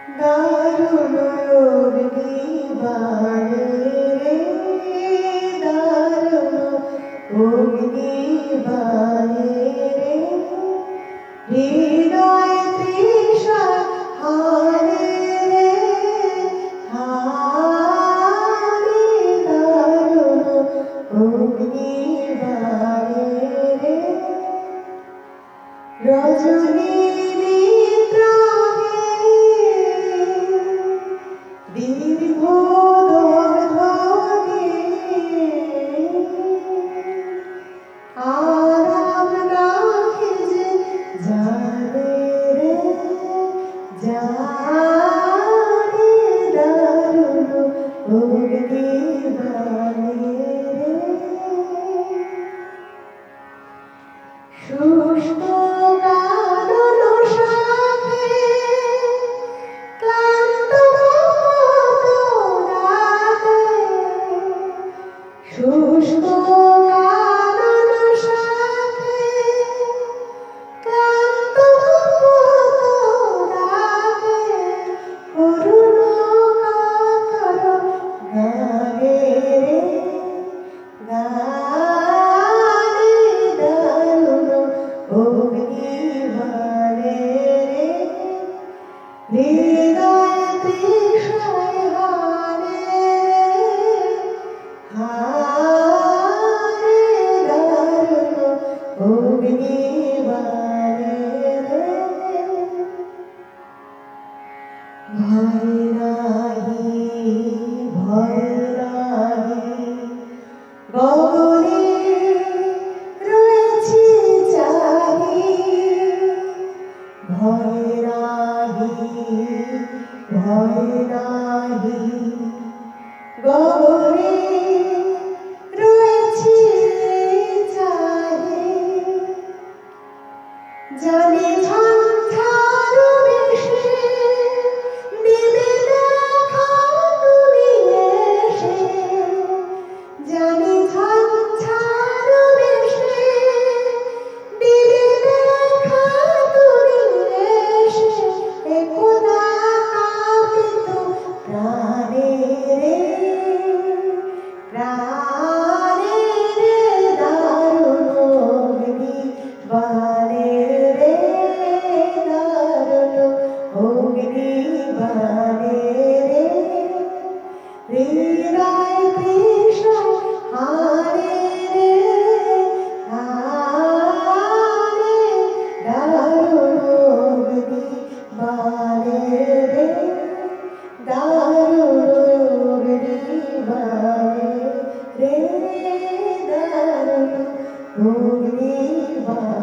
দারুণ অগ্নিবাণে রে, দারুণ অগ্নিবাণে রে, হৃদয় তৃষা হারে রে, হারে দারুণ অগ্নিবাণে রে, রজনী দীর্ঘ দগ্ধকে আরাম রাখে যে জানে রে, জানে দারুণ অগ্নিবাণে রে, শুষ্ক কানন শাখে ক্লান্ত শুষ্ক কানন শাখে ক্লান্ত ডাকে করুণ কাতর গানে রে, গানে দারুণ অগ্নিবাণে রে, হৃদয় তৃষায় হারে হারে দারুণ অগ্নিবাণে রে, ভয় নাহি ভয় নাহি গগনে রয়েছে চাহি, ভয় নাহি ভয় নাহি গগনে রয়েছে চাহি, জানে ঝঞ্ঝার বেশে দেবে দেখা তুমি এসে, জানে ঝঞ্ঝার বেশে দেবে দেখা তুমি এসে, একদা কাঁপিত প্রাণে রে, প্রাণে রে দারুণ অগ্নিবাণে রে, দারুণ অগ্নিবাণে রে, হৃদয় তৃষা হারে রে, হারে দারুণ অগ্নিবাণে রে, দারুণ অগ্নিবাণে রে, দারুণ অগ্নিবাণে।